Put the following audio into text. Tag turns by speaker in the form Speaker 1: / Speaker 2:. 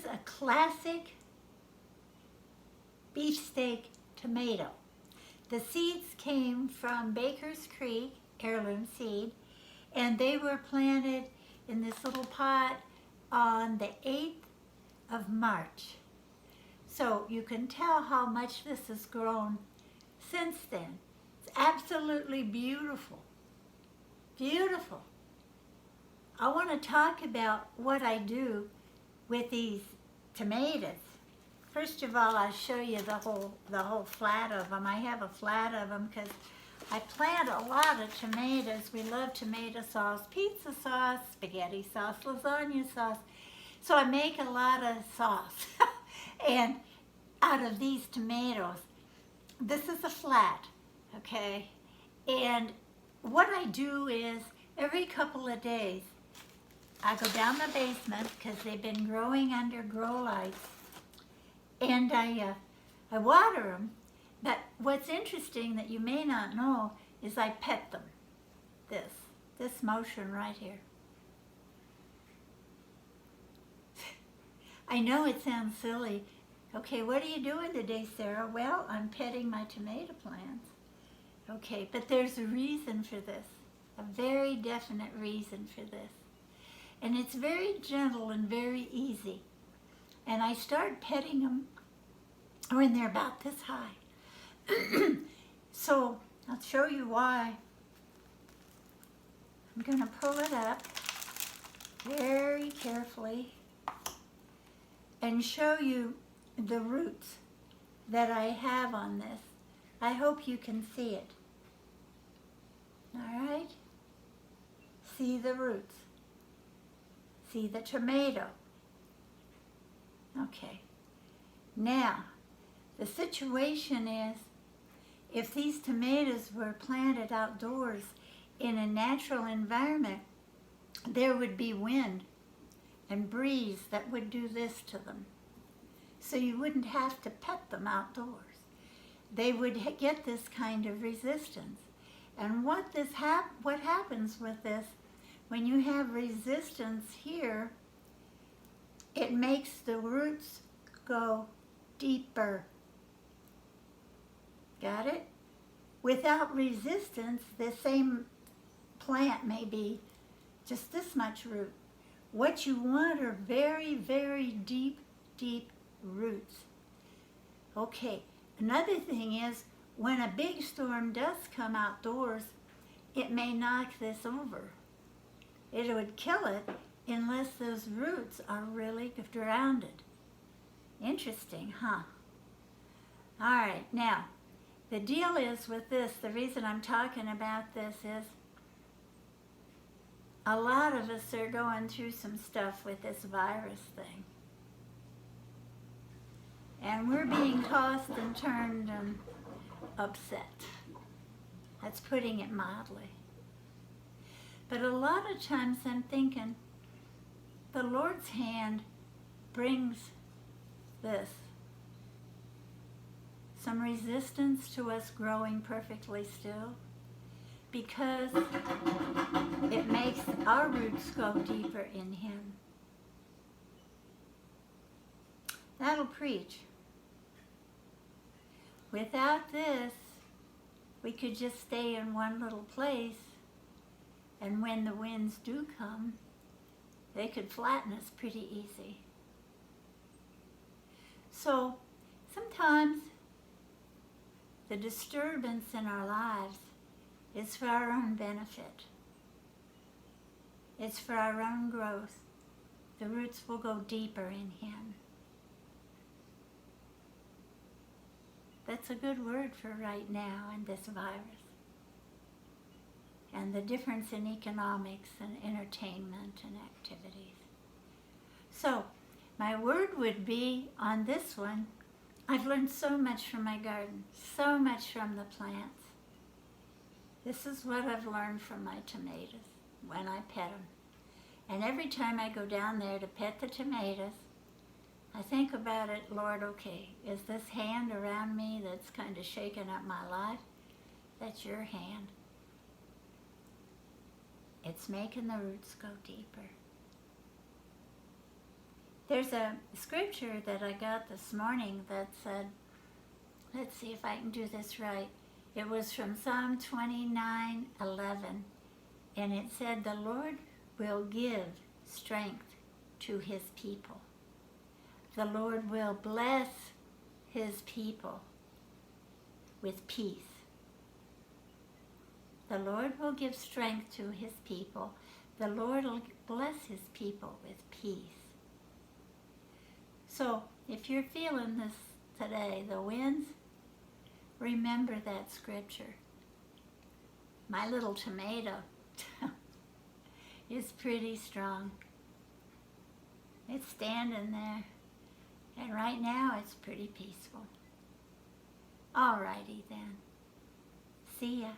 Speaker 1: a classic beefsteak tomato. The seeds came from Baker's Creek, heirloom seed, and they were planted in this little pot on the 8th of March. So you can tell how much this has grown since then. It's absolutely beautiful. Beautiful. I want to talk about what I do with these tomatoes. First of all, I'll show you the whole flat of them. I have a flat of them because I plant a lot of tomatoes. We love tomato sauce, pizza sauce, spaghetti sauce, lasagna sauce. So I make a lot of sauce. And out of these tomatoes, this is a flat, okay? And what I do is every couple of days, I go down the basement because they've been growing under grow lights, and I water them. But what's interesting that you may not know is I pet them. This motion right here. I know it sounds silly. Okay, what are you doing today, Sarah? Well, I'm petting my tomato plants. Okay, but there's a reason for this, a very definite reason for this. And it's very gentle and very easy. And I start petting them when they're about this high. So I'll show you why. I'm going to pull it up very carefully and show you the roots that I have on this. I hope you can see it. All right? See the roots. See the tomato. Okay. Now, the situation is, if these tomatoes were planted outdoors in a natural environment, there would be wind and breeze that would do this to them. So you wouldn't have to pet them outdoors. They would get this kind of resistance. And what happens with this, when you have resistance here, it makes the roots go deeper. Got it? Without resistance, the same plant may be just this much root. What you want are very, very deep, deep roots. Okay, another thing is, when a big storm does come outdoors, it may knock this over. It would kill it unless those roots are really grounded. Interesting, huh? All right, now, the deal is with this, the reason I'm talking about this is, a lot of us are going through some stuff with this virus thing. And we're being tossed and turned and upset. That's putting it mildly. But a lot of times I'm thinking, the Lord's hand brings this. Some resistance to us growing perfectly still, because it makes our roots go deeper in Him. That'll preach. Without this, we could just stay in one little place, and when the winds do come, they could flatten us pretty easy. So sometimes the disturbance in our lives is for our own benefit. It's for our own growth. The roots will go deeper in Him. That's a good word for right now in this virus. And the difference in economics and entertainment and activities. So, my word would be on this one, I've learned so much from my garden, so much from the plants. This is what I've learned from my tomatoes when I pet them. And every time I go down there to pet the tomatoes, I think about it, Lord, okay, is this hand around me that's kind of shaking up my life? That's your hand. It's making the roots go deeper. There's a scripture that I got this morning that said, let's see if I can do this right. It was from Psalm 29:11, and it said, the Lord will give strength to his people. The Lord will bless his people with peace. The Lord will give strength to his people. The Lord will bless his people with peace. So if you're feeling this today, the winds, remember that scripture. My little tomato is pretty strong. It's standing there, and right now it's pretty peaceful. Alrighty then. See ya.